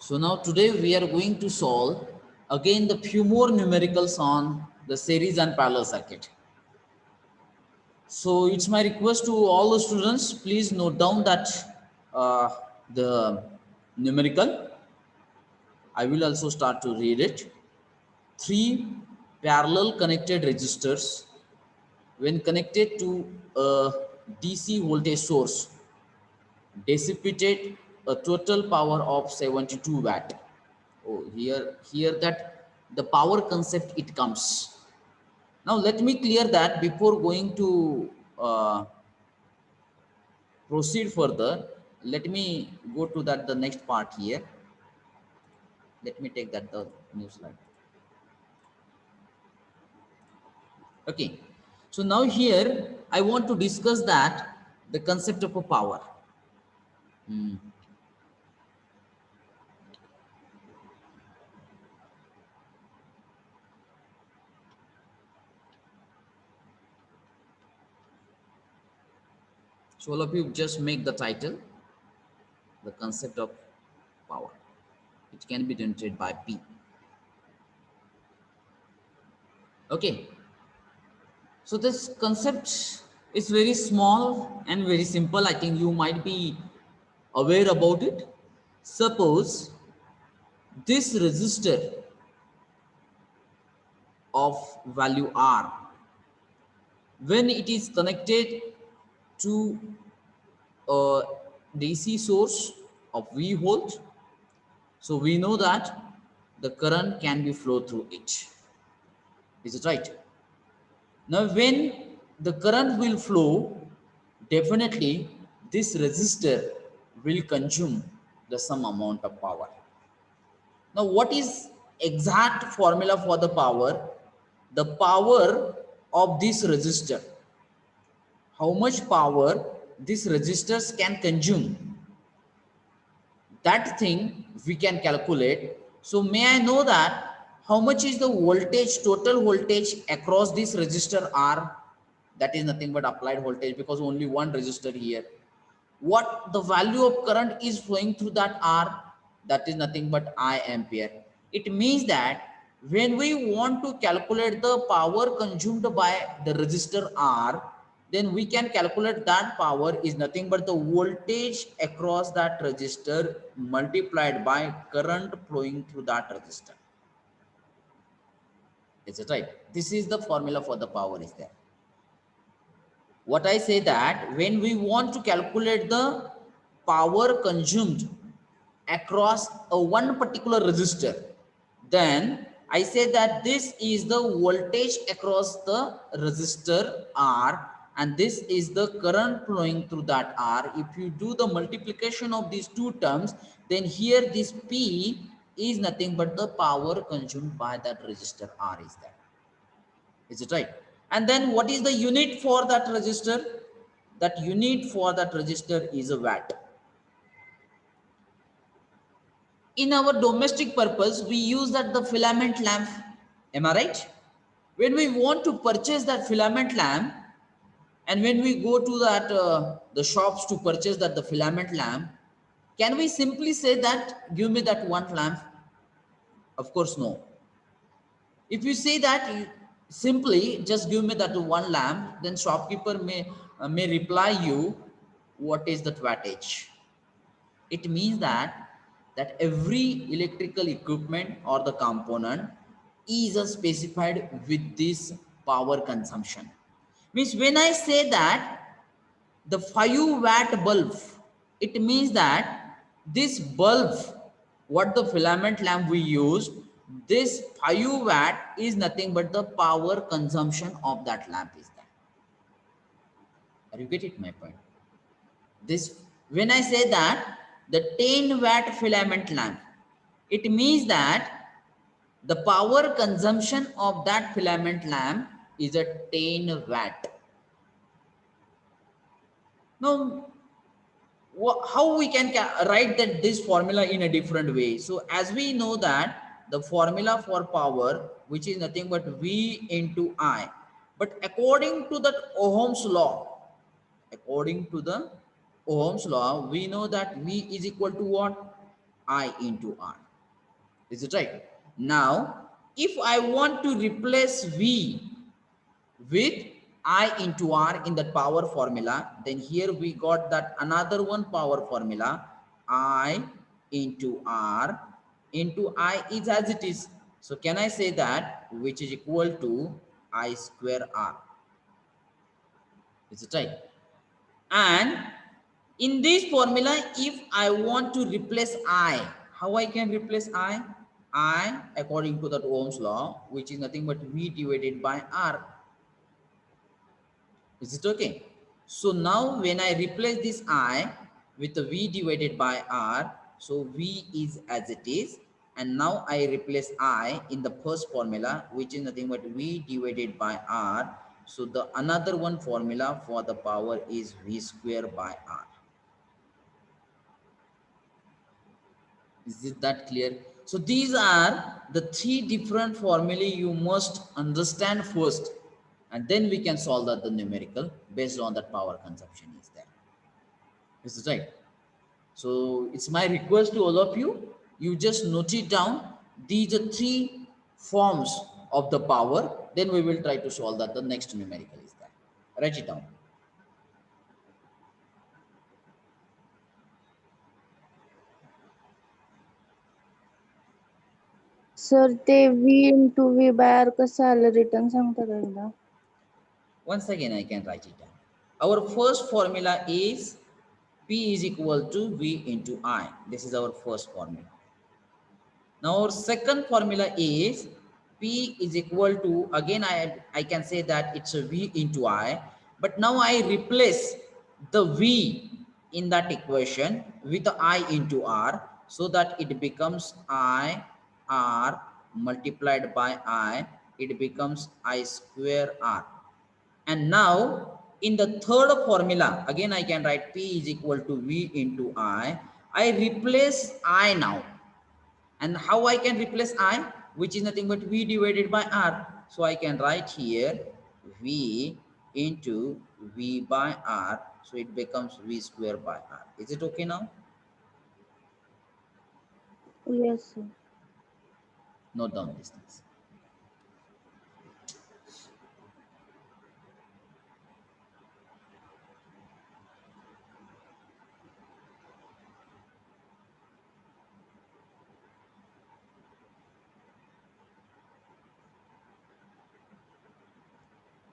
So now today we are going to solve again the few more numericals on the series and parallel circuit. So it's my request to all the students, please note down that the numerical. I will also start to read it. Three parallel connected resistors when connected to a DC voltage source dissipated a total power of 72 watt. Oh, here that the power concept it comes. Now let me clear that before going to proceed further. Let me go to that the next part here. Let me take that the new slide. Okay. So now here I want to discuss that the concept of a power. So all of you just make the title, the concept of power. It can be denoted by P. Okay. So this concept is very small and very simple. I think you might be aware about it. Suppose this resistor of value R, when it is connected to a DC source of V volt, so we know that the current can be flow through it. Is it right? Now when the current will flow, definitely this resistor will consume the some amount of power. Now what is exact formula for the power? The power of this resistor. How much power these resistors can consume? That thing we can calculate. So may I know that how much is the voltage, total voltage across this resistor R? That is nothing but applied voltage because only one resistor here. What the value of current is flowing through that R? That is nothing but I ampere. It means that when we want to calculate the power consumed by the resistor R, then we can calculate that power is nothing but the voltage across that resistor multiplied by current flowing through that resistor. Is it right? This is the formula for the power is there. What I say that when we want to calculate the power consumed across a one particular resistor, then I say that this is the voltage across the resistor R and this is the current flowing through that R. If you do the multiplication of these two terms, then here this P is nothing but the power consumed by that resistor R is there. Is it right? And then what is the unit for that resistor? That unit for that resistor is a watt. In our domestic purpose, we use that the filament lamp. Am I right? When we want to purchase that filament lamp, and when we go to that the shops to purchase that the filament lamp, can we simply say that give me that one lamp? Of course, no. If you say that simply just give me that one lamp, then shopkeeper may reply you, what is that wattage? It means that every electrical equipment or the component is specified with this power consumption. Means when I say that the 5 watt bulb, it means that this bulb, what the filament lamp we use, this 5 watt is nothing but the power consumption of that lamp is that. Are you get it my point? This when I say that the 10 watt filament lamp, it means that the power consumption of that filament lamp is a 10 watt. Now how we can write that this formula in a different way? So as we know that the formula for power, which is nothing but V into I, but according to that Ohm's law, according to the Ohm's law, we know that V is equal to what? I into R. Is it right? Now, if I want to replace V with I into R in that power formula, then here we got that another one power formula, I into R into I is as it is. So can I say that which is equal to I square R? Is it right? And in this formula, if I want to replace I, how I can replace I? I, according to that Ohm's law, which is nothing but V divided by R. Is it okay? So now when I replace this I with the V divided by R, so V is as it is. And now I replace I in the first formula, which is nothing but V divided by R. So the another one formula for the power is V square by R. Is it that clear? So these are the three different formulae you must understand first, and then we can solve the numerical based on that power consumption is there. Is it right? So it's my request to all of you, you just note it down. These are three forms of the power. Then we will try to solve that the next numerical is there. Write it down. Sir ते V into V by R कसं आलं return सांगता का एकदा? Once again, I can write it down. Our first formula is P is equal to V into I. This is our first formula. Now our second formula is P is equal to, again I can say that it's a V into I, but now I replace the V in that equation with the I into R, so that it becomes I R multiplied by I, it becomes I square R. And now in the third formula, again I can write P is equal to V into I. I replace I now. And how I can replace I, which is nothing but V divided by R. So I can write here V into V by R. So it becomes V square by R. Is it okay now? Yes, sir. Note down these things.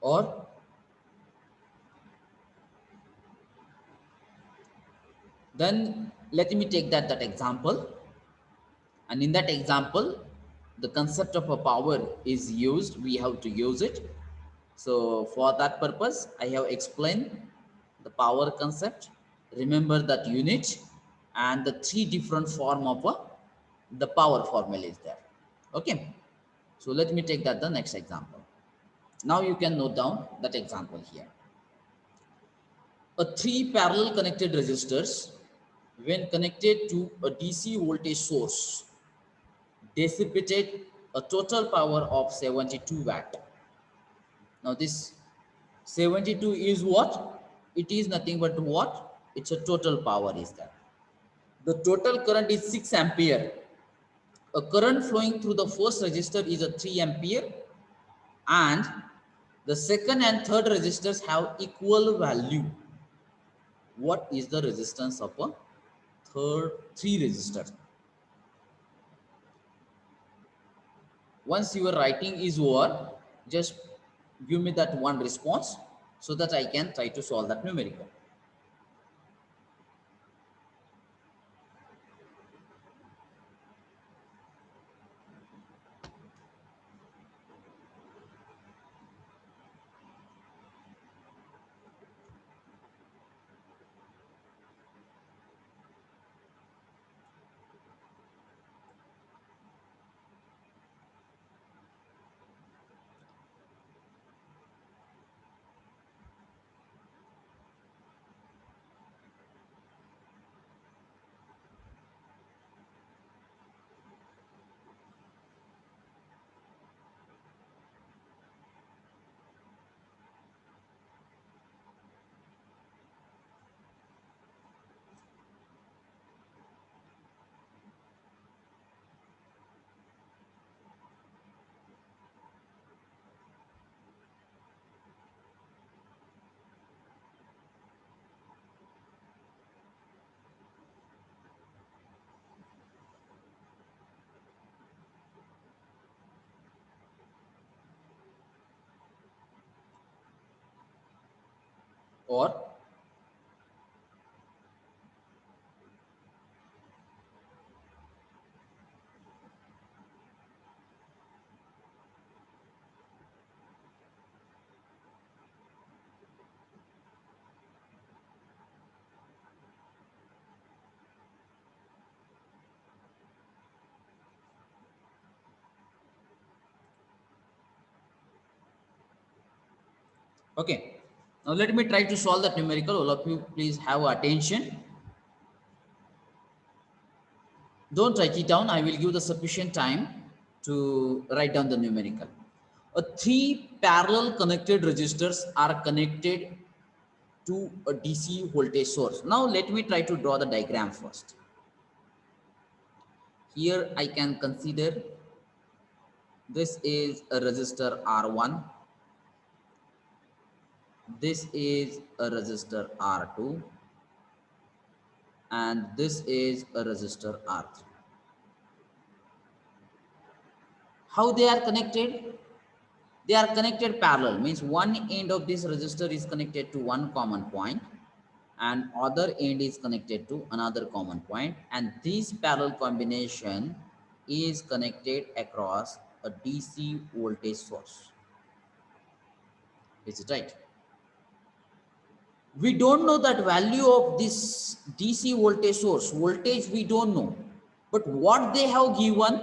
Or then let me take that example. And in that example, the concept of a power is used. We have to use it. So for that purpose, I have explained the power concept. Remember that unit and the three different form of the power formula is there. Okay. So let me take that the next example. Now you can note down that example here. A three parallel connected resistors, when connected to a DC voltage source, dissipated a total power of 72 watt. Now this 72 is what? It is nothing but what? It's a total power is that. The total current is 6 ampere. A current flowing through the first resistor is a 3 ampere, and the second and third resistors have equal value. What is the resistance of a third three resistor? Once your writing is over, just give me that one response so that I can try to solve that numerical. or okay. Now let me try to solve that numerical. All of you please have attention. Don't write it down. I will give the sufficient time to write down the numerical. Three parallel connected resistors are connected to a DC voltage source. Now let me try to draw the diagram first. Here I can consider this is a resistor R1. This is a resistor R2. And this is a resistor R3. How they are connected? They are connected parallel, means one end of this resistor is connected to one common point and other end is connected to another common point, and this parallel combination is connected across a DC voltage source. Is it right? We don't know that value of this DC voltage source. Voltage we don't know. But what they have given,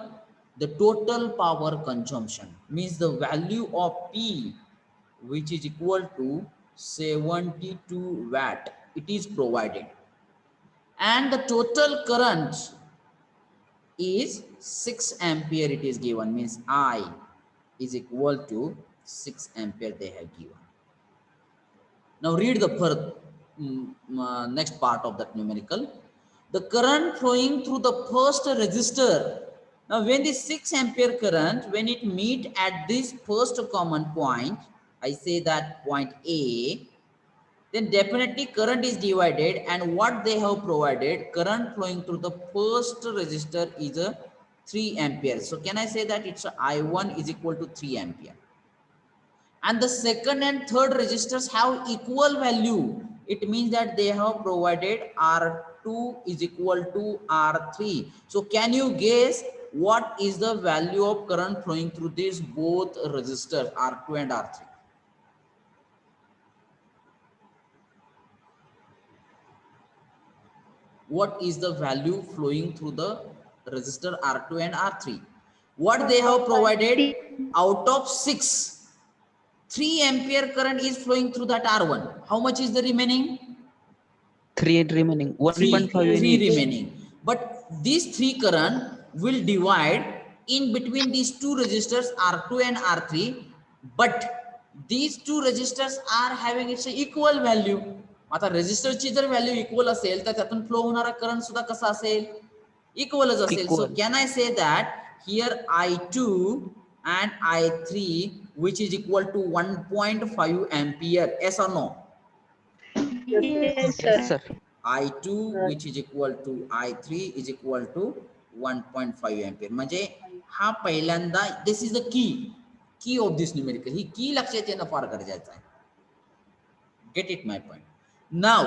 the total power consumption, means the value of P, which is equal to 72 watt. It is provided. And the total current is 6 ampere it is given, means I is equal to 6 ampere they have given. Now read the next part of that numerical. The current flowing through the first resistor. Now when the 6 ampere current, when it meet at this first common point, I say that point A, then definitely current is divided, and what they have provided, current flowing through the first resistor is a 3 ampere. So can I say that it's a I1 is equal to 3 ampere. And the second and third resistors have equal value. It means that they have provided R2 is equal to R3. So can you guess what is the value of current flowing through these both resistors, R2 and R3? What is the value flowing through the resistor R2 and R3? What they have provided, out of 6, 3 ampere current is flowing through that R1. How much is the remaining? 3 remaining. 1.5 3 in each. remaining. But these 3 current will divide in between these two resistors R2 and R3. But these two resistors are having its equal value. आता रेजिस्टरची जर value equal असेल तर त्यातून flow होणारा current सुद्धा कसा असेल, इक्वलच असेल. So can I say that here I2 and I3 which is equal to 1.5 ampere, yes or no? Yes, sir. Yes, sir. I2 which is equal to I3 is equal to 1.5 ampere. म्हणजे हा पहिल्यांदा, this is the key of this numerical. ही key लक्षात येणं फार गरजेचं आहे. Get it my point. Now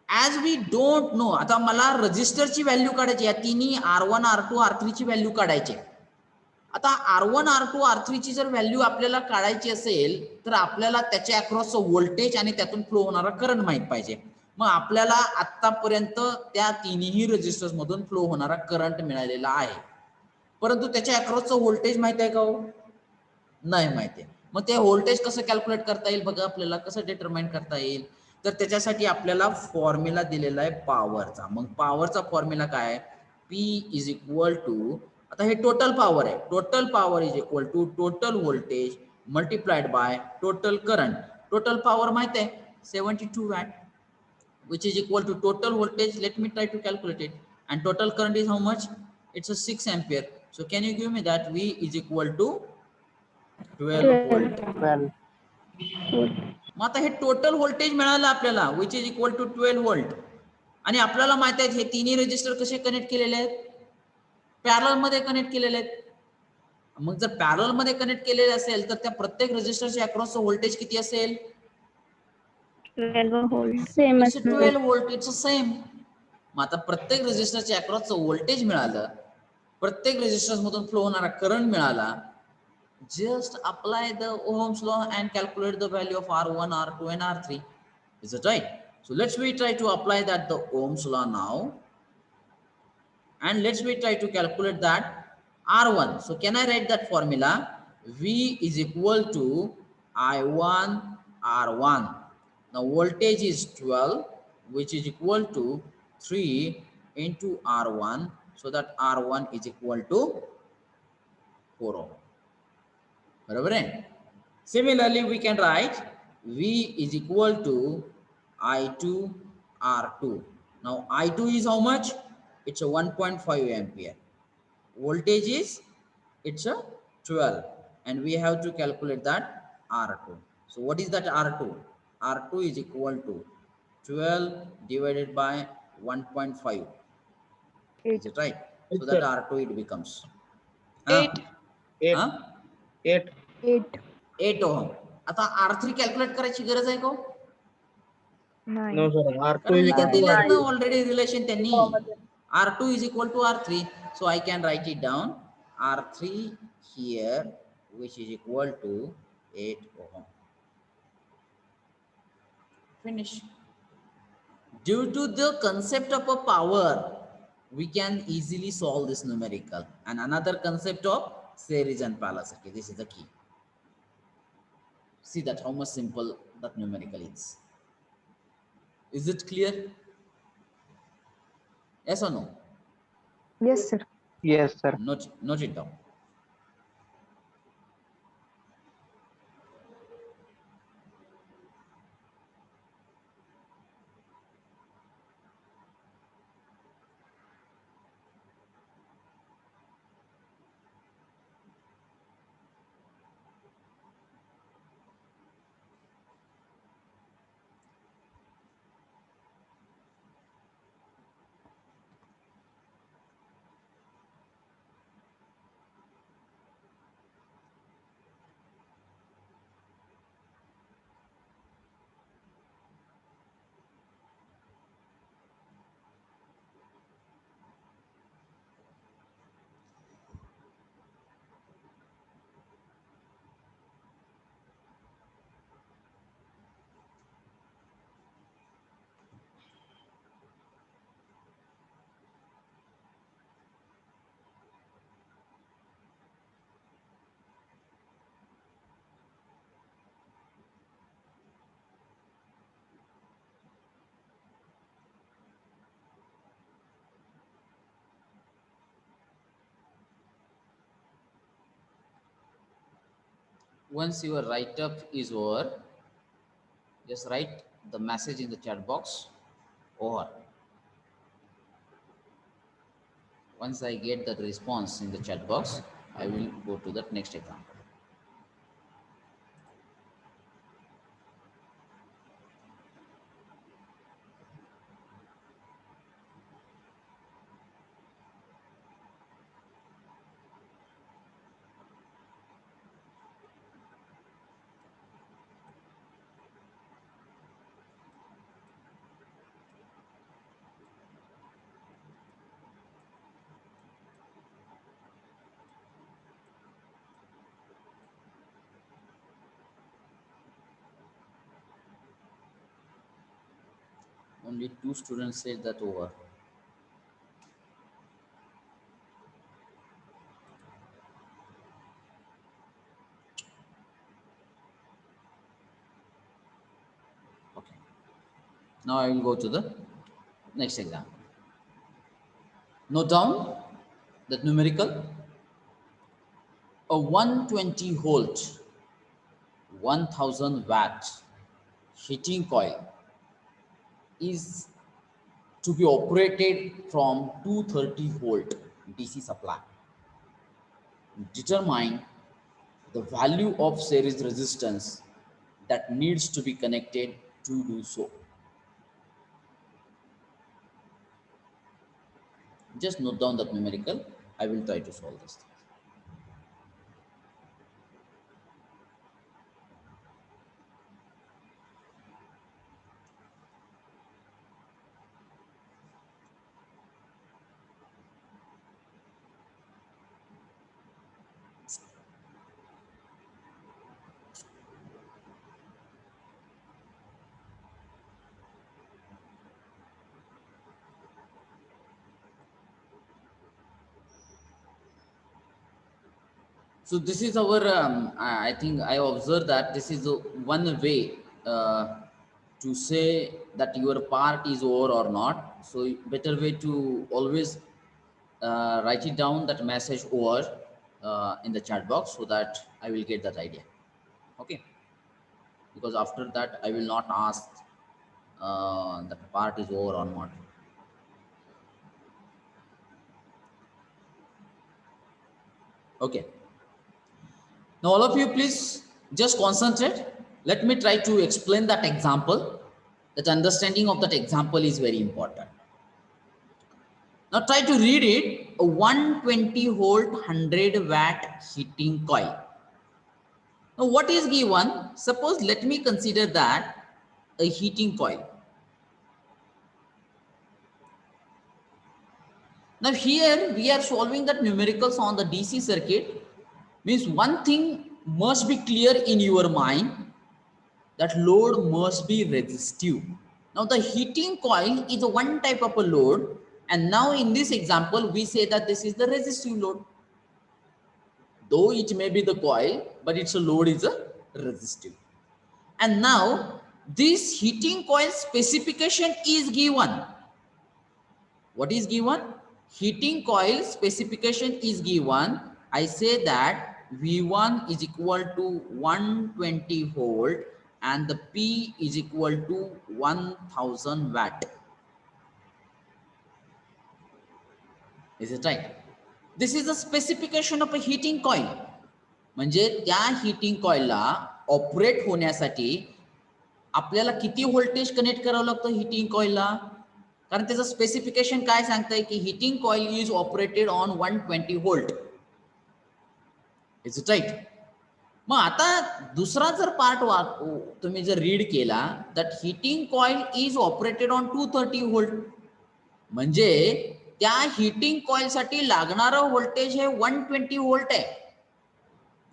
as we don't know, आता मला रजिस्टरची व्हॅल्यू काढायची, या तिन्ही R1 R2 R3 ची व्हॅल्यू काढायची. आता R1 R2 R3 ची जर व्हॅल्यू आपल्याला काढायची असेल तर आपल्याला त्याच्या अक्रॉस व्होल्टेज आणि त्यातून फ्लो होणारा करंट माहित पाहिजे. मग आपल्याला आतापर्यंत त्या तिन्ही रेजिस्टर्स मधून फ्लो होणारा करंट मिळालेला आहे, परंतु त्याच्या अक्रॉसचं व्होल्टेज माहित आहे का हो? नाही माहिती आहे. मग ते व्होल्टेज कसं कॅल्क्युलेट करता येईल बघा, आपल्याला कसं डिटरमाइन करता येईल, तर त्याच्यासाठी आपल्याला फॉर्म्युला दिलेला आहे पॉवरचा. मग पॉवरचा फॉर्म्युला काय आहे, P इज इक्वल टू, आता हे टोटल पॉवर आहे, total power is equal to total voltage multiplied by total current. Total power माहित आहे 72 watt, which is equal to total voltage. Let me try to calculate it. And total current is how much? It's a 6 ampere. So can you give me that? V is equal to 12 volt. 12. मग आता हे total voltage मिळालं आपल्याला, which is equal to 12 volt. आणि आपल्याला माहित आहे हे तिन्ही रेजिस्टर कसे कनेक्ट केलेले आहेत, पॅरलल मध्ये कनेक्ट केलेले आहेत. मग जर पॅरलल मध्ये कनेक्ट केलेले असेल तर त्या प्रत्येक रेजिस्टरच्या अक्रॉसचं व्होल्टेज किती असेल, 12 volt. Same it's as 12 volt, it's same. मग आता प्रत्येक रेजिस्टरच्या अक्रॉसचं व्होल्टेज मिळालं, प्रत्येक रेजिस्टर्स मधून फ्लो होणारा करंट मिळाला. Just apply the Ohm's law and calculate the value of R1, R2 and R3. Is it right? So let's we try to apply that the Ohm's law now, and let's we try to calculate that R1. So can I write that formula? V is equal to I1 R1. Now voltage is 12, which is equal to 3 into R1, so that R1 is equal to 4 ohm. बरोबर आहे. Similarly, we can write V is equal to I2 R2. Now I2 is how much? It's a 1.5 ampere. Voltage is, it's a 12, and we have to calculate that R2. So what is that R2? R2 is equal to 12 divided by 1.5. Is 8. it right? So Yes, that sir. R2 it becomes 8. 8. huh? 8. 8. 8 ohm. आता R3 calculate करायची गरज आहे का? 9. No, sir. R2 कारण is equal इथे to दिलेत ना R2. Already relation त्यांनी. R2 is equal to R3, so I can write it down. R3 here, which is equal to 8 ohm. Finish. Due to the concept of a power, we can easily solve this numerical. And another concept of series and parallel circuit. This is the key. See that how much simple that numerical is. Is it clear? Yes or no? Yes, sir. Yes, sir. Note it down. Once your write up is over, just write the message in the chat box over. Once I get the response in the chat box, I will go to the next example. Only 2 students said that over. Okay. Now I will go to the next example. Note down that numerical. A 120 volt, 1000 watt heating coil is to be operated from 230 volt DC supply. Determine the value of series resistance that needs to be connected to do so. Just note down that numerical. I will try to solve this thing. So this is our, I think I observed that this is one way to say that your part is over or not. So better way to always write it down, that message over in the chat box, so that I will get that idea. Okay, because after that I will not ask that part is over or not. Okay. Now, all of you, please just concentrate. Let me try to explain that example. That understanding of that example is very important. Now, try to read it. A 120 volt 100 watt heating coil. Now, what is given? Suppose, let me consider that a heating coil. Now, here we are solving that numericals on the DC circuit. Means one thing must be clear in your mind, that load must be resistive. Now the heating coil is a one type of a load, and now in this example we say that this is the resistive load. Though it may be the coil, but its load is a resistive. And now this heating coil specification is given. What is given? Heating coil specification is given. I say that V1 is equal to 120 volt and the P is equal to 1000 watt. Is it right? This is the specification of a heating coil. म्हणजे त्या heating coil ला operate होण्यासाठी आपल्याला किती voltage connect करावं लागतं heating coil ला? कारण त्याचं specification काय सांगतंय की heating coil is operated on 120 volt. Is it right? मग आता दुसरा जर पार्ट तुम्ही जर रीड केला, that heating coil is operated on 230 volt. म्हणजे त्या हीटिंग कॉइल साठी लागणारं व्होल्टेज हे 120 व्होल्ट आहे,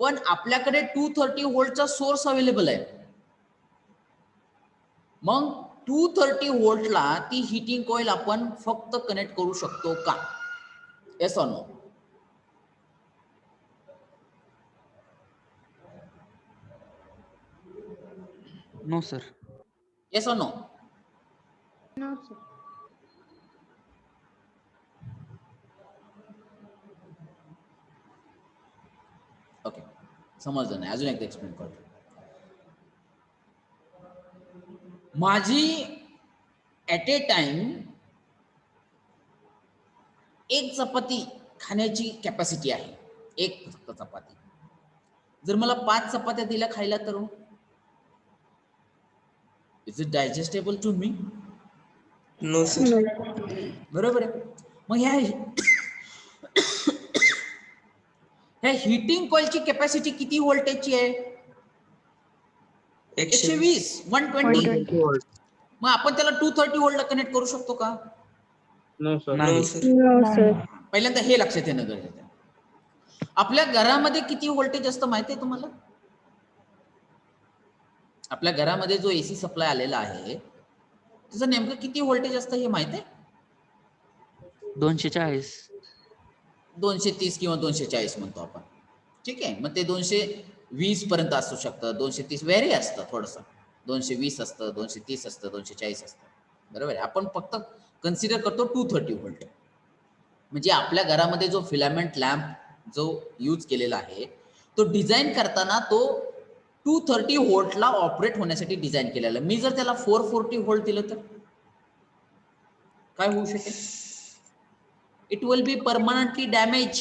पण आपल्याकडे 230 व्होल्टचा सोर्स अवेलेबल आहे. मग 230 व्होल्टला ती हीटिंग कॉइल आपण फक्त कनेक्ट करू शकतो का? Yes or no? No sir. Yes or no? No, sir. Okay, समजलं नाही, अजून एकदा एक्सप्लेन करतो. माझी ॲट ए टाइम एक चपाती खाण्याची कॅपॅसिटी आहे, एक चपाती. जर मला 5 चपात्या दिल्या खायला तर is it digestible to me? No sir. बरोबर आहे. मग ह्या हीटिंग कॉइलची कॅपॅसिटी किती व्होल्टेजची आहे? 120, 120. मग आपण त्याला 230 व्होल्टला कनेक्ट करू शकतो का? No sir. No, sir. पहिल्यांदा हे लक्षात येणं गरजेचं आहे. आपल्या घरामध्ये किती व्होल्टेज असतं माहिती आहे तुम्हाला? आपल्या घरामध्ये जो एसी सप्लाय आलेला आहे त्याचं नेमकं किती व्होल्टेज असतं हे माहिती आहे? 240. 230 किंवा 240 म्हणतो आपण. ठीक आहे, मग ते 220 पर्यंत असू शकतं, 230 व्हेरी असतं, थोडंसं 220 असतं, 230 असतं, 240 असतं. बरोबर आहे. आपण फक्त कन्सिडर करतो 230 व्होल्ट. म्हणजे आपल्या घरामध्ये जो फिलामेंट लॅम्प जो यूज केलेला आहे तो डिझाईन करताना तो 230 व्होल्टला ऑपरेट होण्यासाठी डिझाईन केलेला. मी जर त्याला 440 व्होल्ट दिलं तर काय होऊ शकेल? It will be permanently damage.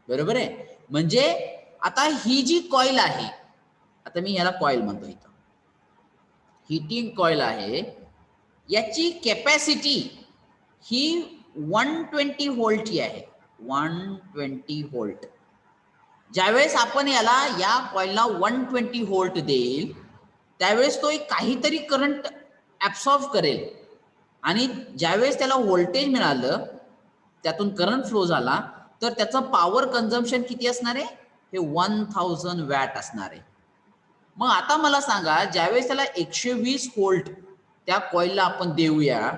बरोबर आहे. म्हणजे आता ही जी कॉइल आहे, आता मी ह्याला कॉइल म्हणतो, इथं हीटिंग कॉइल आहे, याची कॅपॅसिटी ही 120 व्होल्टची आहे. 120 व्होल्ट. ज्यावेळेस आपण या कॉइलला 120 व्होल्ट देईल त्यावेळेस तो एक काहीतरी करंट ऍब्सॉर्ब करेल, आणि ज्यावेळेस त्याला व्होल्टेज मिळालं, त्यातून करंट फ्लो झाला, तर त्याचं पॉवर कन्झम्पशन किती असणार आहे? हे 1000 वॅट असणार आहे. मग आता मला सांगा, ज्यावेळेस त्याला 120 व्होल्ट त्या कॉइलला आपण देऊया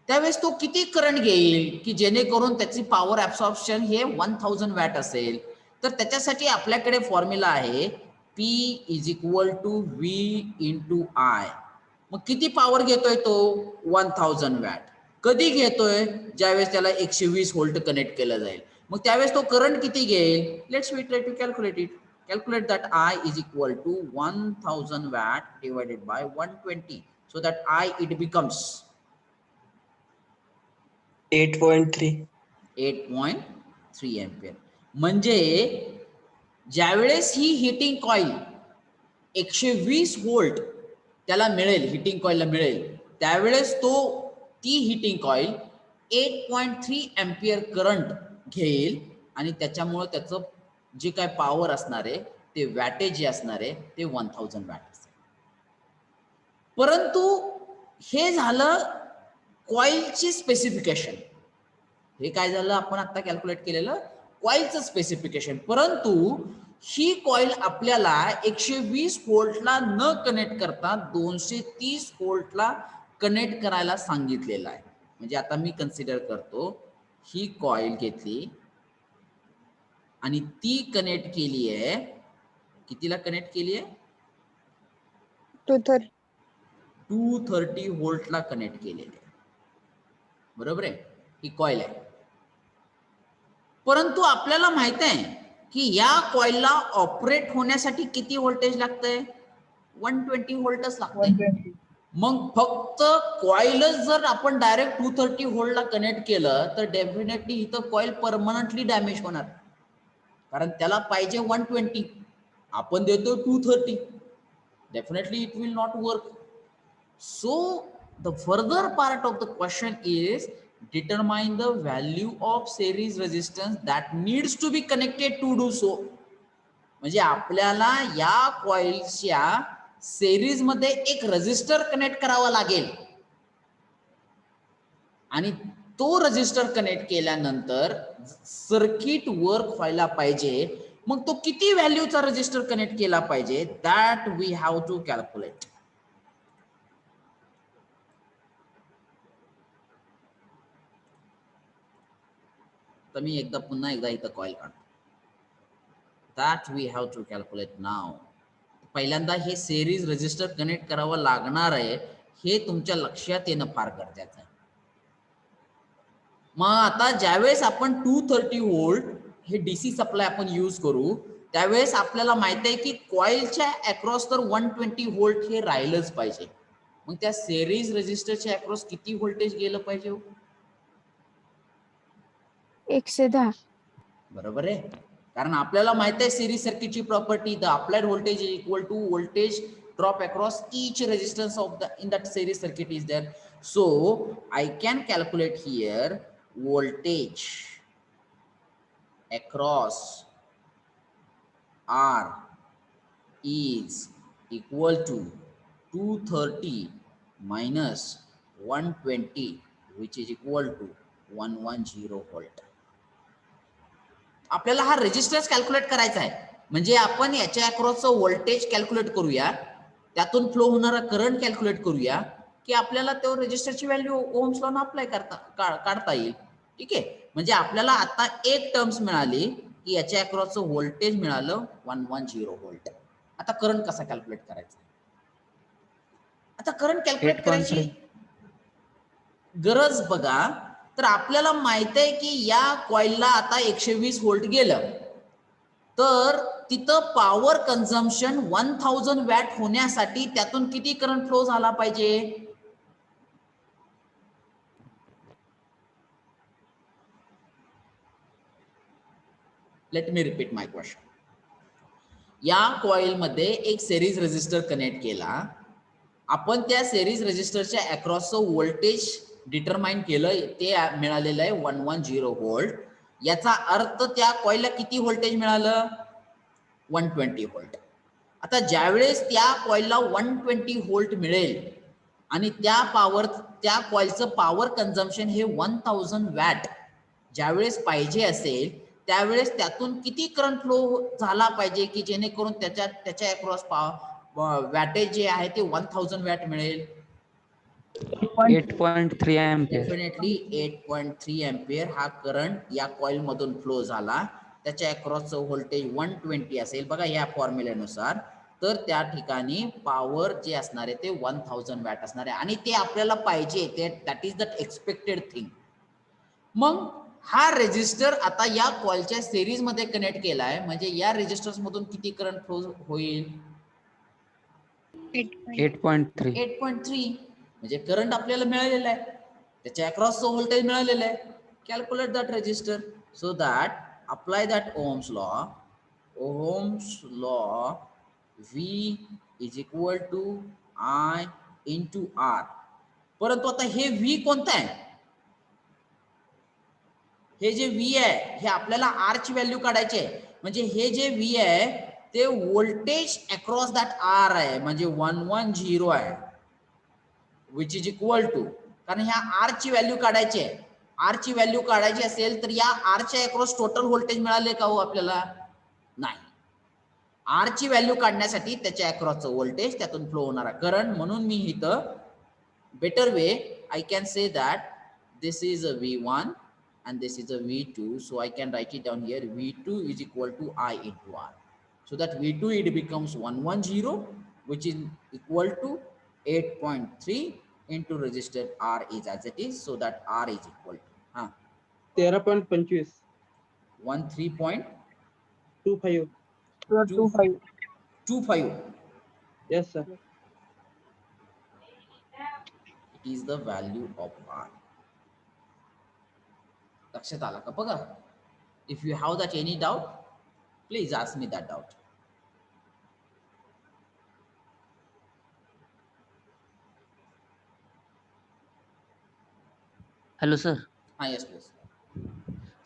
त्यावेळेस तो किती करंट घेईल की जेणेकरून त्याची पॉवर ऍब्सॉर्प्शन हे 1000 वॅट असेल? तर त्याच्यासाठी आपल्याकडे फॉर्म्युला आहे P is equal to V into I. मग किती पॉवर घेतोय तो? 1000 वॅट. कधी घेतोय? ज्यावेळेस त्याला 120 व्होल्ट कनेक्ट केलं जाईल. मग त्यावेळेस तो करंट किती घेईल? Let's we try to calculate it. Calculate that I is equal to 1000 watt divided by 120. So that I it becomes 8.3. 8.3 ampere. म्हणजे ज्यावेळेस ही हिटिंग कॉईल 120 व्होल्ट त्याला मिळेल, हिटिंग कॉईलला मिळेल, त्यावेळेस ती हिटिंग कॉईल 8.3 एम्पियर करंट घेईल आणि त्याच्यामुळे त्याचं जे काय पॉवर असणार आहे ते वॅटेज जे असणार आहे ते 1000 वॅट असेल. परंतु हे झालं कॉईलची स्पेसिफिकेशन. हे काय झालं? आपण आता कॅल्क्युलेट केलेलं कॉईलचं स्पेसिफिकेशन. परंतु ही कॉईल आपल्याला 120 व्होल्टला न कनेक्ट करता 230 व्होल्टला कनेक्ट करायला सांगितलेलं आहे. म्हणजे आता मी कन्सिडर करतो, ही कॉईल घेतली आणि ती कनेक्ट केली आहे, कितीला कनेक्ट केली आहे? 230 व्होल्टला कनेक्ट केलेली आहे. बरोबर आहे? ही कॉईल आहे. परंतु आपल्याला माहित आहे की या कॉईलला ऑपरेट होण्यासाठी किती व्होल्टेज लागतंय? 120 व्होल्टच लागतंय. मग फक्त कॉईलच जर आपण डायरेक्ट 230 व्होल्टला कनेक्ट केलं तर डेफिनेटली इथं कॉईल परमनंटली डॅमेज होणार, कारण त्याला पाहिजे 120, आपण देतो 230. Definitely it will not work. So the further part of the question is determine the value of series resistance that needs to be connected to do so. म्हणजे आपल्याला या कॉइल्सच्या सेरीज मध्ये एक रेजिस्टर कनेक्ट करावा लागेल आणि तो रेजिस्टर कनेक्ट केल्यानंतर सर्किट वर्क व्हायला पाहिजे. मग तो किती व्हॅल्यूचा रेजिस्टर कनेक्ट केला पाहिजे? That we have to calculate. तर मी पुन्हा एकदा इथं कॉईल काढतो. That we have to calculate now. पहिल्यांदा हे सेरीज रेजिस्टर कनेक्ट करावं लागणार आहे, हे तुमच्या लक्षात येणं फार गरजेचं आहे. मग आता ज्यावेळेस आपण 230 व्होल्ट हे डीसी सप्लाय आपण यूज करू, त्यावेळेस आपल्याला माहित आहे की कॉइलच्या अक्रॉस तर 120 व्होल्ट हे राहिलंच पाहिजे. मग त्या सेरीज रेजिस्टरच्या अक्रॉस किती व्होल्टेज गेलं पाहिजे? 110. बरोबर आहे, कारण आपल्याला माहित आहे सिरीज सर्किटची property, the applied voltage is equal to voltage drop across each resistance of the in that series circuit is there. So I can calculate here voltage across R is equal to 230 minus 120 which is equal to 110 volt. आपल्याला हा resistance calculate करायचा आहे. म्हणजे आपण याच्या अक्रॉसचं voltage calculate करूया, त्यातून flow होणारा करंट कॅल्क्युलेट करूया की आपल्याला तो रेजिस्टरची व्हॅल्यू ओम्स लॉ अप्लाय काढता येईल. ठीक आहे, म्हणजे आपल्याला आता एक टर्म्स मिळाली की याच्या अक्रॉसचं व्होल्टेज मिळालं 110 व्होल्ट. आता करंट कसा कॅल्क्युलेट करायचा? आता करंट कॅल्क्युलेट करायची गरज बघा, तर आपल्याला माहित आहे की या कॉइलला आता 120 व्होल्ट गेलं तर तिथं पॉवर कन्झम्पशन 1000 वॅट होण्यासाठी त्यातून किती करंट फ्लो झाला पाहिजे? Let me repeat my question. या कॉइल मध्ये एक सिरीज रेजिस्टर कनेक्ट केला, आपण त्या सिरीज रेजिस्टरच्या अक्रॉसचं व्होल्टेज डिटरमाइन केलं, ते मिळालेलं आहे 110 व्होल्ट. याचा अर्थ त्या कॉइलला किती व्होल्टेज मिळालं? 120 व्होल्ट. आता ज्यावेळेस त्या कॉइलला 120 व्होल्ट मिळेल आणि त्या कॉइलचं पॉवर कन्झम्पशन हे 1000 वॅट ज्यावेळेस पाहिजे असेल, त्यावेळेस त्यातून किती करंट फ्लो झाला पाहिजे की जेणेकरून त्याच्या अक्रॉस वॅटेज जे आहे ते 1000 वॅट मिळेल? 8.3 एम्पियर. डेफिनेटली 8.3 एम्पियर हा करंट या कॉइल मधून फ्लो झाला. त्याच्या अक्रॉसचं व्होल्टेज 120 असेल बघा या फॉर्म्युल्यानुसार, तर त्या ठिकाणी पॉवर जे असणार आहे ते 1000 वॅट असणार आहे आणि ते आपल्याला पाहिजे, ते that is the expected thing. मग हा रेजिस्टर आता या कॉइलच्या सिरीज मध्ये कनेक्ट केलाय, म्हणजे या रेजिस्टर्स मधून किती करंट फ्लो होईल? 8.3. 8.3. म्हणजे करंट आपल्याला मिळालेला आहे, त्याच्या अक्रॉसचं व्होल्टेज मिळालेलं आहे. Calculate that resistor so that apply that Ohm's law. Ohm's law V is equal to I into R. परंतु आता हे V कोणतं आहे? हे जे V आहे हे आपल्याला R ची व्हॅल्यू काढायची आहे. म्हणजे हे जे V आहे ते व्होल्टेज अक्रॉस दॅट R आहे, म्हणजे 110 आहे, विच इज इक्वल टू, कारण ह्या R ची व्हॅल्यू काढायची आहे. R ची व्हॅल्यू काढायची असेल तर या R च्या अक्रॉस टोटल व्होल्टेज मिळाले का हो आपल्याला? नाही. R ची व्हॅल्यू काढण्यासाठी त्याच्या अक्रॉसचं व्होल्टेज, त्यातून फ्लो होणारा करंट, म्हणून मी इथं better way I can say that this is a V1 and this is a V2, so I can write it down here. V2 is equal to I into R, so that V2 it becomes 110, which is equal to 8.3 into resistor R is as it is, so that R is equal to 13.25 13.25. 25. Yes, sir. It is the value of R. लक्षात आला का बघा? If you have that any doubt, please ask me that doubt. Hello sir. हा yes please.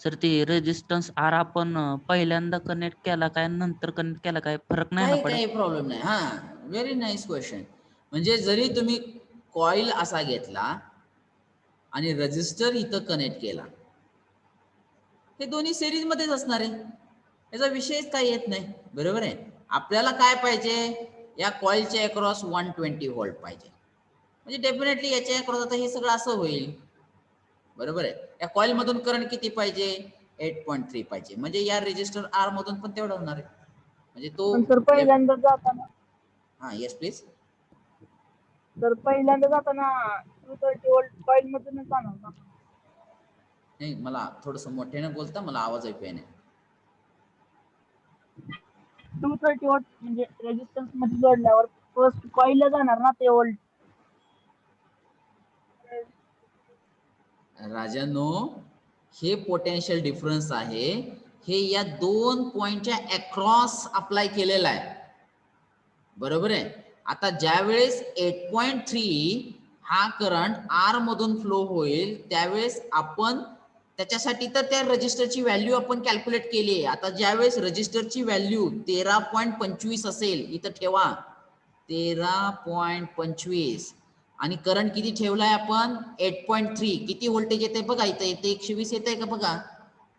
Sir ते resistance are आपण पहिल्यांदा connect केला काय नंतर कनेक्ट केला काय फरक नाही ना काही पडत? काही प्रॉब्लेम नाही. हा व्हेरी नाईस क्वेश्चन. म्हणजे जरी तुम्ही कॉईल असा घेतला आणि रजिस्टर इथं कनेक्ट केला, हे दोन्ही सिरीज मध्येच असणार आहे, याचा विषयच काही येत नाही. बरोबर आहे. आपल्याला काय पाहिजे? या कॉईलच्या अक्रॉस 120 व्होल्ट पाहिजे, म्हणजे डेफिनेटली याच्या अक्रॉस आता हे सगळं असं होईल. बरोबर आहे. या कॉईल मधून करंट किती पाहिजे? 8.3 पाहिजे, म्हणजे या रेजिस्टर आर मधून पण तेवढं होणार आहे. म्हणजे तो तर पहिल्यांदा जाताना हा येस प्लीज. तर पहिल्यांदा जाताना 230 व्होल्ट कॉइल मधूनच जाणार ना? नाही, मला थोडस मोठ्याने बोलता, मला आवाज ऐकू येत नाही. 230 व्होल्ट म्हणजे रेजिस्टन्स मध्ये जोडल्यावर फर्स्ट कॉइलला जाणार ना ते व्होल्ट? राजानो, हे पोटेन्शियल डिफरन्स आहे, हे या दोन पॉइंटच्या अक्रॉस अप्लाय केलेलं आहे. बरोबर आहे. आता ज्या वेळेस 8.3 हा करंट आर मधून फ्लो होईल, त्यावेळेस आपण त्याच्यासाठी तर त्या रजिस्टरची व्हॅल्यू आपण कॅल्क्युलेट केली आहे. आता ज्यावेळेस रजिस्टरची व्हॅल्यू 13.25 असेल, इथं ठेवा 13.25, आणि करंट किती ठेवलाय आपण? 8.3. किती व्होल्टेज येते बघा इथं? येते 120 येते का बघा?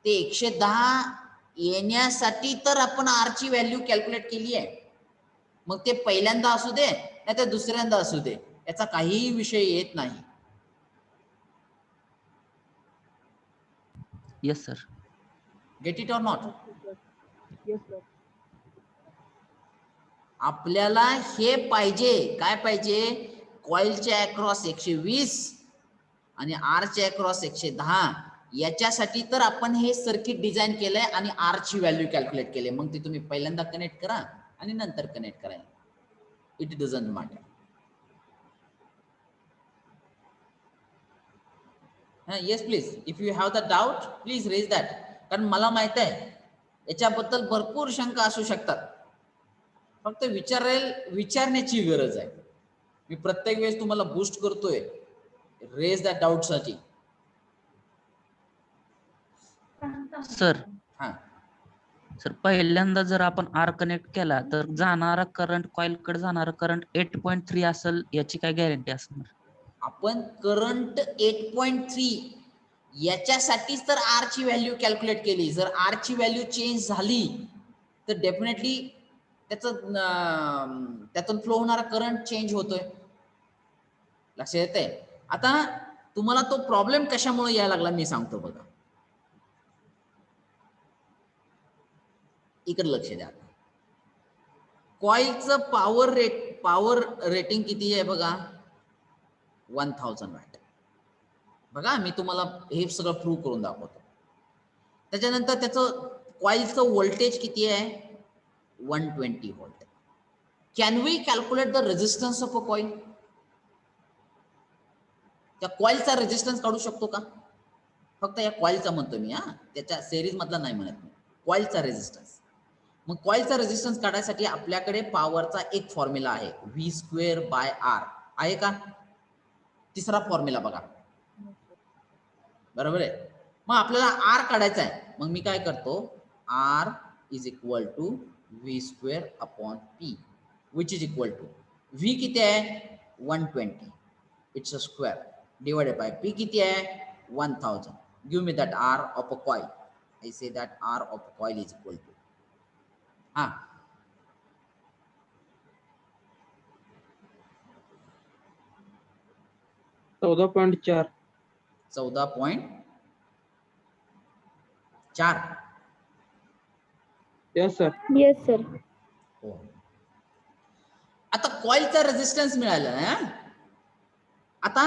ते 110 येण्यासाठी तर आपण आर ची व्हॅल्यू कॅल्क्युलेट केली आहे. मग ते पहिल्यांदा असू दे नाही तर दुसऱ्यांदा असू दे, याचा काहीही विषय येत नाही. Yes sir. Get it or not? Yes sir. आपल्याला हे पाहिजे, काय पाहिजे? कॉइलच्या अक्रॉस 120 आणि आरच्या अक्रॉस 110. याच्यासाठी तर आपण हे सर्किट डिझाईन केलंय आणि आर ची व्हॅल्यू कॅल्क्युलेट केली. मग ती तुम्ही पहिल्यांदा कनेक्ट करा आणि नंतर कनेक्ट करा, it doesn't matter. Yes please, if you have the doubt please raise that. कारण मला माहित आहे याच्याबद्दल भरपूर शंका असू शकतात, फक्त विचारण्याची गरज आहे. मी प्रत्येक वेळेस तुम्हाला बूस्ट करतोय रेज द डाऊट साठी. सर हा सर पहिल्यांदा जर आपण आर कनेक्ट केला तर जाणारा करंट, कॉइल कडे जाणारा करंट 8.3 असेल, याची काय गॅरंटी असणार? आपण करंट 8.3 याच्यासाठीच तर आर ची व्हॅल्यू कॅल्क्युलेट केली. जर आर ची व्हॅल्यू चेंज झाली तर डेफिनेटली त्यातून फ्लो होणारा करंट चेंज होतोय. लक्षात येतंय? आता तुम्हाला तो प्रॉब्लेम कशामुळे यायला लागला मी सांगतो बघा. इकडे लक्ष द्या. कॉइलचं पॉवर रेटिंग किती आहे बघा, 1000 वॅट. बघा मी तुम्हाला हे सगळं प्रूव्ह करून दाखवतो. त्याच्यानंतर त्याचं कॉइलचं व्होल्टेज किती आहे, 120 volt. Can we calculate the resistance of a coil? त्या कॉइलचा रेजिस्टन्स काढू शकतो का? फक्त या कॉइलचा म्हणतो मी, हा त्याच्या सिरीज मधला नाही म्हणत मी, कॉइलचा रेजिस्टन्स. मग कॉइलचा रेजिस्टन्स काढायसाठी आपल्याकडे पॉवरचा एक फॉर्म्युला आहे, V²/R आहे का? तिसरा फॉर्म्युला बघा, बरोबर आहे. मग आपल्याला R काढायचा आहे. मग मी काय करतो, R = V²/P which is equal to V किती आहे, 120, it's a square, divided by P किती आहे, 1000. Give me that R of a coil. I say that R of a coil is equal to 14.4. 14.4. Yes, sir. Yes sir. हो. आता कॉइलचा resistance मिळाला ना. आता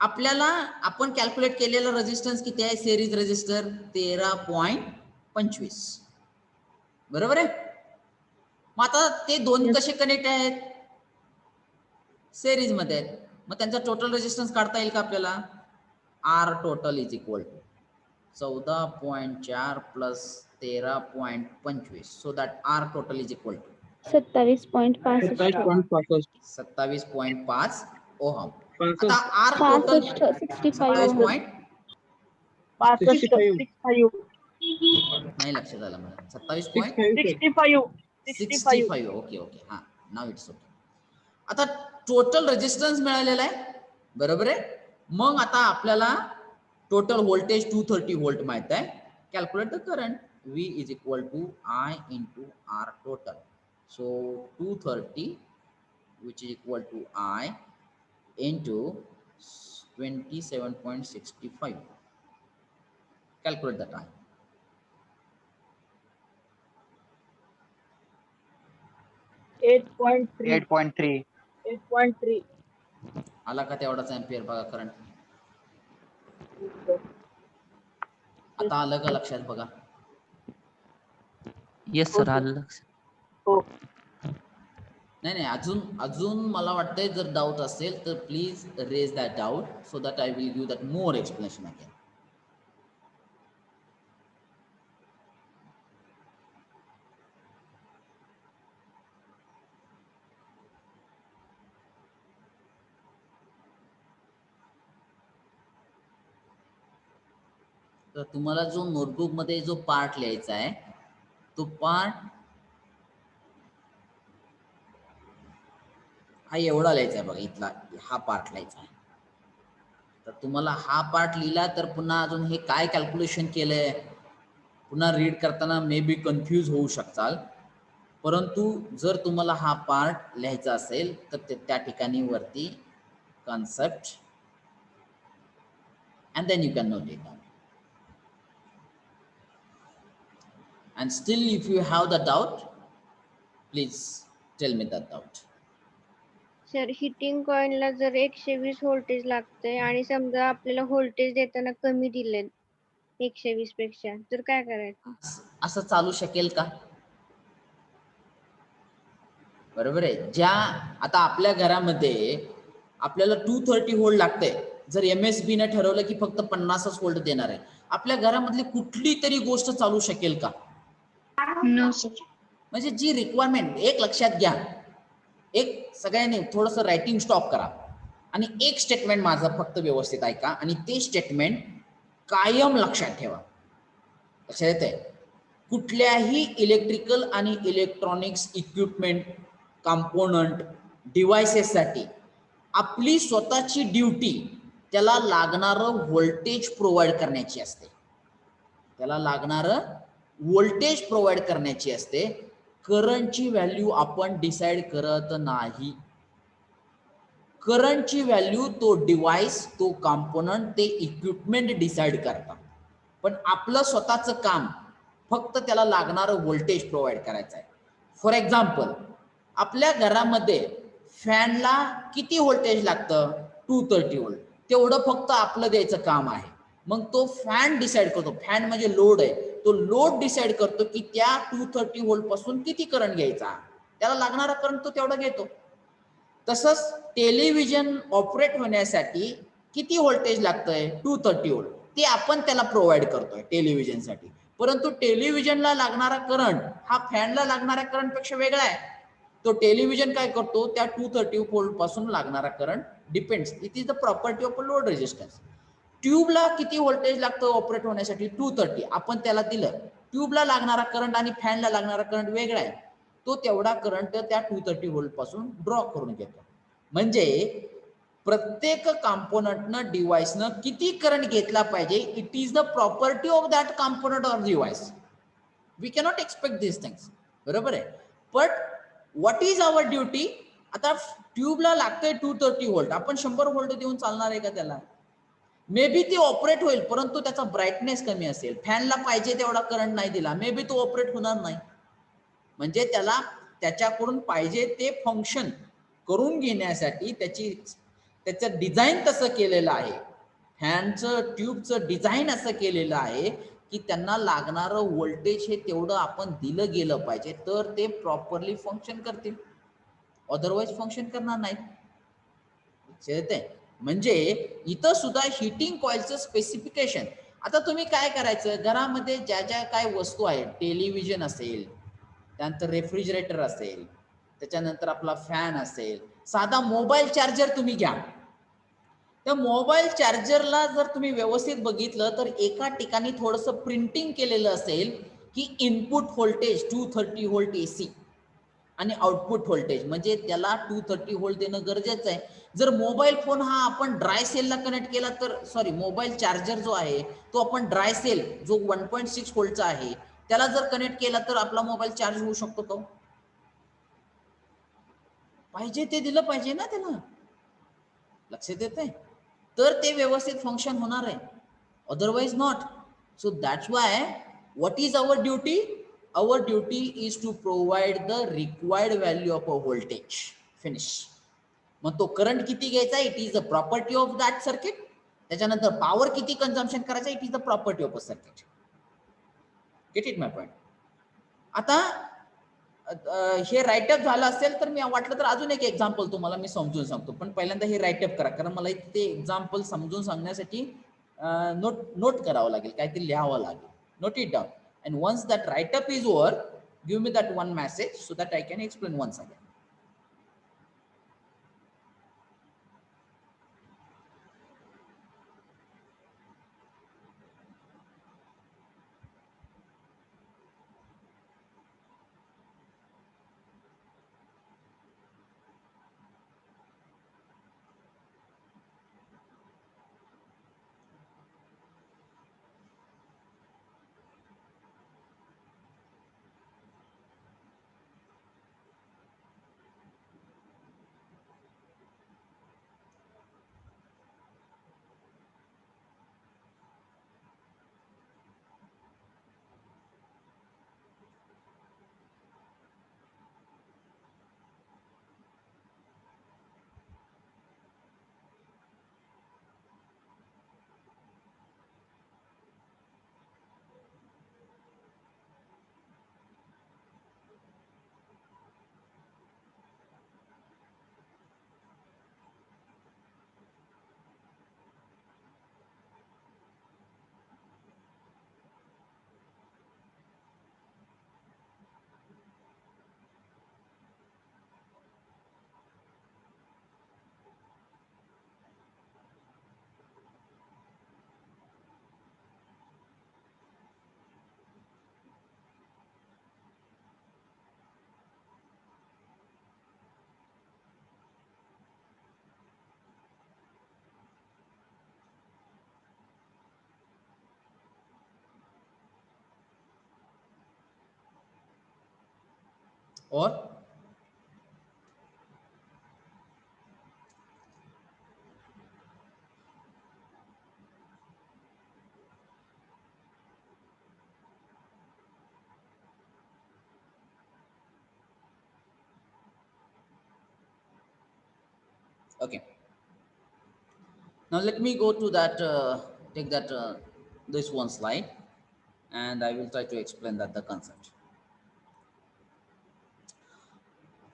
आपल्याला आपण कॅल्क्युलेट केलेला रेजिस्टन्स किती आहे, सिरीज रेजिस्टर 13.25, बरोबर आहे. मग आता ते दोन कसे कनेक्ट आहेत, सिरीज मध्ये आहेत. मग त्यांचा टोटल रेजिस्टन्स काढता येईल का आपल्याला? R total is equal to 14.4 plus 13.25, so that R total is equal to 27.65. 27.5 ohm. 65. आता R टोटल 65. 65. नाही लक्षात आलं मला. 27.65. ओके ओके, हा नाव इट्स ओके. आता टोटल रेजिस्टन्स मिळालेला आहे, बरोबर आहे. मग आता आपल्याला टोटल व्होल्टेज 230 व्होल्ट माहित आहे. Calculate the current. V is equal to I into R total. So 230 which is equal to I into 27.65. Calculate the time. 8.3. आला का तेवढाच एम्पियर बघा करंट. आता आलं का लक्षात बघा. येस सर, आलं लक्षात. हो. नाही अजून मला वाटतंय जर डाऊट असेल तर please raise that doubt so that I will give that more explanation again. तर तुम्हाला जो नोटबुक मध्ये जो पार्ट लिहायचा आहे तो पार्ट हा एवढा लिहायचा आहे बघा, इथला हा पार्ट लिहायचा आहे. तर तुम्हाला हा पार्ट लिहिला तर पुन्हा अजून हे काय कॅल्क्युलेशन केलंय पुन्हा रीड करताना मे बी कन्फ्यूज होऊ शकताल. परंतु जर तुम्हाला हा पार्ट लिहायचा असेल तर त्या ठिकाणी वरती concept and then you can note it down. And still if you have the doubt, please tell me that doubt. Sir heating कॉइलला जर 120 व्होल्टेज लागतंय आणि समजा आपल्याला व्होल्टेज देताना कमी दिले 120 पेक्षा, तर काय करायचं? असं चालू शकेल का? बरोबर आहे. ज्या आता आपल्या घरामध्ये आपल्याला 230 व्होल्ट लागते, जर MSB ने ठरवलं की फक्त 50च व्होल्ट देणार आहे, आपल्या घरामधली कुठली तरी गोष्ट चालू शकेल का? No sir. म्हणजे जी रिक्वायरमेंट, एक लक्षात घ्या, एक सगळ्यांनी थोडंसं रायटिंग स्टॉप करा आणि एक स्टेटमेंट माझं फक्त व्यवस्थित ऐका आणि ते स्टेटमेंट कायम लक्षात ठेवा. लक्षात येते? कुठल्याही इलेक्ट्रिकल आणि इलेक्ट्रॉनिक्स इक्विपमेंट, कंपोनंट, डिव्हाइसेससाठी आपली स्वतःची ड्युटी त्याला लागणारं व्होल्टेज प्रोव्हाइड करण्याची असते. त्याला लागणारं व्होल्टेज प्रोव्हाइड करण्याची असते. करंटची व्हॅल्यू आपण डिसाइड करत नाही. करंटची व्हॅल्यू तो डिव्हाइस, तो कंपोनंट, ते इक्विपमेंट डिसाइड करतात. पण आपलं स्वतःचं काम फक्त त्याला लागणारं व्होल्टेज प्रोव्हाइड करायचं आहे. फॉर एक्झाम्पल, आपल्या घरामध्ये फॅनला किती व्होल्टेज लागतं? 230 व्होल्ट. तेवढं फक्त आपलं द्यायचं काम आहे. मग तो फॅन डिसाईड करतो, फॅन म्हणजे लोड आहे, तो लोड डिसाईड करतो की त्या 230 व्होल्ट पासून किती करंट घ्यायचा, त्याला लागणारा करंट तो तेवढा घेतो. तसंच टेलिव्हिजन ऑपरेट होण्यासाठी किती व्होल्टेज लागतंय? 230 व्होल्ट. ते आपण त्याला प्रोव्हाइड करतोय टेलिव्हिजनसाठी. परंतु टेलिव्हिजनला लागणारा करंट हा फॅनला लागणाऱ्या करंट पेक्षा वेगळा आहे. तो टेलिव्हिजन काय करतो, त्या 230 व्होल्ट पासून लागणारा current depends. It is the property of a load resistance. ट्यूबला किती व्होल्टेज लागतं ऑपरेट होण्यासाठी? 230. आपण त्याला दिलं. ट्यूबला लागणारा करंट आणि फॅनला लागणारा करंट वेगळा आहे. तो तेवढा करंट त्या 230 व्होल्ट पासून ड्रॉ करून घेतो. म्हणजे प्रत्येक कॉम्पोनंटनं डिव्हाइसनं किती करंट घेतला पाहिजे, it is the property of that component or device. We cannot expect this things. बरोबर आहे. But what is our duty? आता ट्यूबला लागतंय 230 व्होल्ट, आपण 100 व्होल्ट देऊन चालणार आहे का त्याला? मे बी ती ऑपरेट होईल, परंतु त्याचा ब्राईटनेस कमी असेल. फॅनला पाहिजे तेवढा करंट नाही दिला, मे बी तो ऑपरेट होणार नाही. म्हणजे त्याला त्याच्याकडून पाहिजे ते फंक्शन करून घेण्यासाठी त्याचं डिझाईन तसं केलेलं आहे. फॅनचं ट्यूबचं डिझाईन असं केलेलं आहे की त्यांना लागणारं व्होल्टेज हे तेवढं आपण दिलं गेलं पाहिजे, तर ते प्रॉपरली फंक्शन करतील, अदरवाईज फंक्शन करणार नाहीत. म्हणजे इथं सुद्धा हिटिंग कॉइलचं स्पेसिफिकेशन. आता तुम्ही काय करायचं, घरामध्ये ज्या ज्या काय वस्तू आहेत, टेलिव्हिजन असेल, त्यानंतर रेफ्रिजरेटर असेल, त्याच्यानंतर आपला फॅन असेल, साधा मोबाईल चार्जर तुम्ही घ्या. त्या मोबाईल चार्जरला जर तुम्ही व्यवस्थित बघितलं तर एका ठिकाणी थोडंसं प्रिंटिंग केलेलं असेल की इनपुट व्होल्टेज 230 व्होल्ट AC आणि आउटपुट व्होल्टेज, म्हणजे त्याला 230 व्होल्ट देणं गरजेचं आहे. जर मोबाईल फोन हा आपण ड्राय सेलला कनेक्ट केला तर, सॉरी, मोबाईल चार्जर जो आहे तो आपण ड्राय सेल जो 1.6 व्होल्टचा आहे त्याला जर कनेक्ट केला तर आपला मोबाईल चार्ज होऊ शकतो का? पाहिजे ते दिलं पाहिजे ना त्याला. लक्षात येतंय? तर ते व्यवस्थित फंक्शन होणार आहे, otherwise not. So that's why what is our duty? Our duty is to provide the required value of a voltage. Finish. मग तो करंट किती घ्यायचा, it is the property of that circuit. त्याच्यानंतर पॉवर किती consumption करायचा, it is the property of a circuit. Gate it my point? आता हे write-up झालं असेल तर मी वाटलं तर अजून एक एक्झाम्पल तुम्हाला मी समजून सांगतो, पण पहिल्यांदा हे राईटअप करा, कारण मला ते एक्झाम्पल समजून सांगण्यासाठी नोट करावं लागेल, काहीतरी लिहावं लागेल. Note it down. And once that write up is over, give me that one message so that I can explain once again. Or Okay. Now let me go to that, take that this one slide, and I will try to explain that the concept.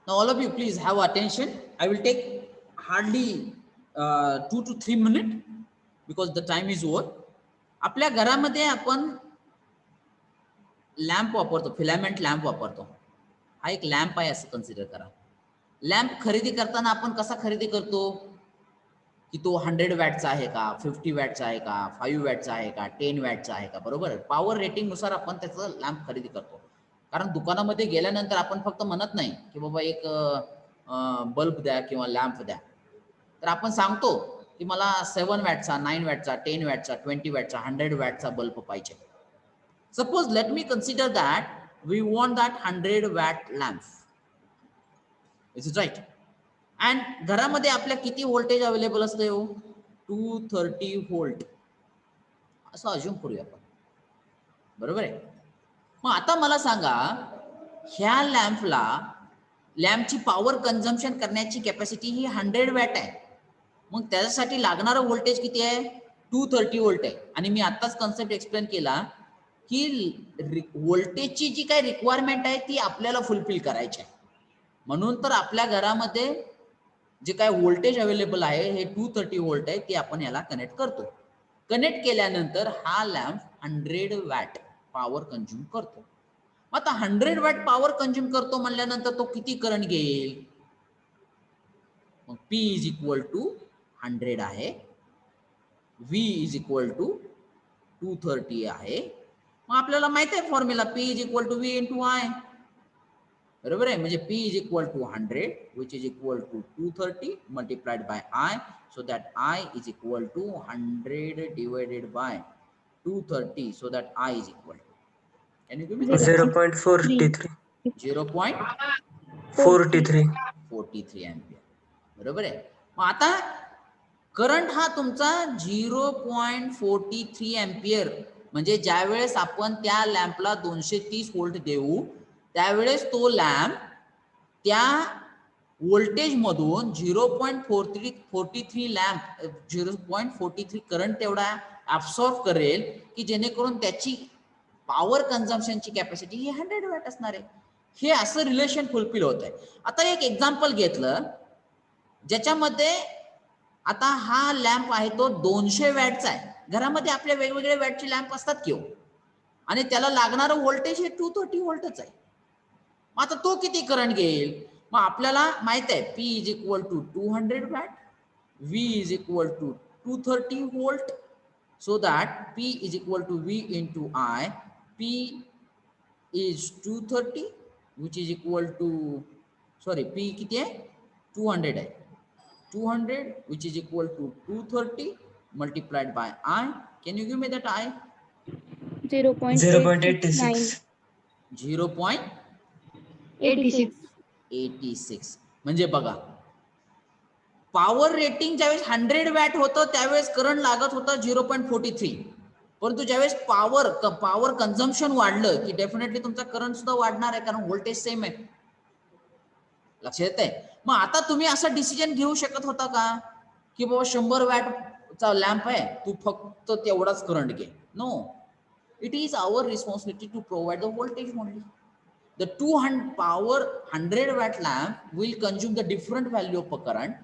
Now all of you please have attention. I will take hardly 2 to 3 minutes because the time is over. आपल्या घरामध्ये आपण lamp वापरतो, filament lamp वापरतो. हा एक lamp आहे असं consider करा. लॅम्प खरेदी करताना आपण कसा खरेदी करतो की तो 100 वॅटचा आहे का, 50 वॅटचा आहे का, 5 वॅटचा आहे का, 10 वॅटचा आहे का, बरोबर. पॉवर रेटिंग नुसार आपण त्याचं लॅम्प खरेदी करतो. कारण दुकानामध्ये गेल्यानंतर आपण फक्त म्हणत नाही की बाबा एक बल्ब द्या किंवा लॅम्प द्या, तर आपण सांगतो की मला 7 वॅटचा, 9 वॅटचा, 10 वॅटचा, 20 वॅटचा, 100 वॅटचा बल्ब पाहिजे. Suppose let me consider that we want that 100 watt lamp. Is it right? And घरामध्ये आपल्या किती व्होल्टेज अवेलेबल असते हो? 230 व्होल्ट असं अज्युम करूया आपण, बरोबर आहे. मग आता मला सांगा, ह्या लॅम्पची पॉवर कन्झम्पशन करण्याची कॅपॅसिटी ही 100 वॅट आहे. मग त्याच्यासाठी लागणारं व्होल्टेज किती आहे? 230 व्होल्ट आहे. आणि मी आत्ताच कन्सेप्ट एक्सप्लेन केला की व्होल्टेजची जी काही रिक्वायरमेंट आहे ती आपल्याला फुलफिल करायची आहे. म्हणून तर आपल्या घरामध्ये जे काय व्होल्टेज अवेलेबल आहे हे 230 व्होल्ट आहे, ते आपण याला कनेक्ट करतो. कनेक्ट केल्यानंतर हा लॅम्प 100 वॅट पॉवर कंझ्युम करतो. आता 100 वॅट पॉवर कंझ्युम करतो म्हणल्यानंतर तो किती करंट घेईल? मग P इज इक्वल टू 100 आहे, V इज इक्वल टू 230 आहे. मग आपल्याला माहित आहे formula, P is equal to V into I, बरोबर आहे. म्हणजे P is equal to 100 which is equal to 230 multiplied by I, so that I is equal to 100 divided by 230, so that I is equal to, can you give me the 0.43. 0.43 ampere, बरोबर आहे. मग आता current हा तुमचा 0.43 ampere, म्हणजे ज्यावेळेस आपण त्या लॅम्पला 230 volt देऊ त्यावेळेस तो लॅम्प त्या व्होल्टेज मधून 0.43 लॅम्प 0.43 करंट तेवढा ऍब्सॉर्ब करेल की जेणेकरून त्याची पॉवर कन्झम्पशनची कॅपॅसिटी ही 100 वॅट असणार आहे. हे असं रिलेशन फुलफिल होत आहे. आता एक एक्झाम्पल घेतलं ज्याच्यामध्ये आता हा लॅम्प आहे तो 200 वॅटचा आहे. घरामध्ये आपल्या वेगवेगळ्या वॅटचे लॅम्प असतात की हो, आणि त्याला लागणारं व्होल्टेज हे 230 व्होल्टच आहे. मग आता तो किती करंट घेईल? मग आपल्याला माहित आहे P is equal to 200 watt, V is equal to 230 volt, so that P is equal to V into I. P इज 230 which is equal to, sorry P किती आहे? 200 आहे. 200 which is equal to 230 multiplied by I. Can you give me that I? 0.86. 0.86. म्हणजे बघा, power rating ज्यावेळेस 100 watt होतं त्यावेळेस current लागत होतं 0.43, परंतु ज्यावेळेस पॉवर कन्झम्पशन वाढलं की डेफिनेटली तुमचा करंट सुद्धा वाढणार आहे, कारण व्होल्टेज सेम आहे. लक्षात येत आहे? मग आता तुम्ही असा डिसिजन घेऊ शकत होता का की बाबा 100 वॅटचा लॅम्प आहे, तू फक्त तेवढाच करंट घे? No, it is our responsibility to provide the voltage only. The 100 watt lamp will consume the different value of a current.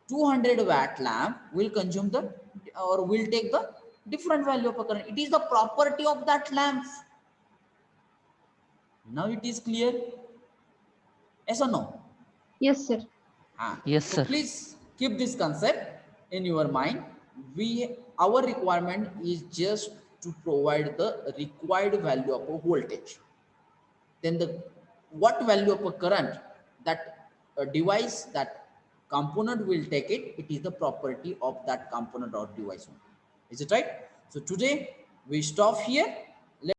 200 watt lamp will consume the or will take the different value of a current. It is the property of that lamp. Now it is clear? Yes or no? Yes, sir. Yes, So sir. please keep this concept in your mind. Our requirement is just to provide the required value of a voltage. Then what value of a current that device, that component will take it, it is the property of that component or device. Is it right? So today we stop here.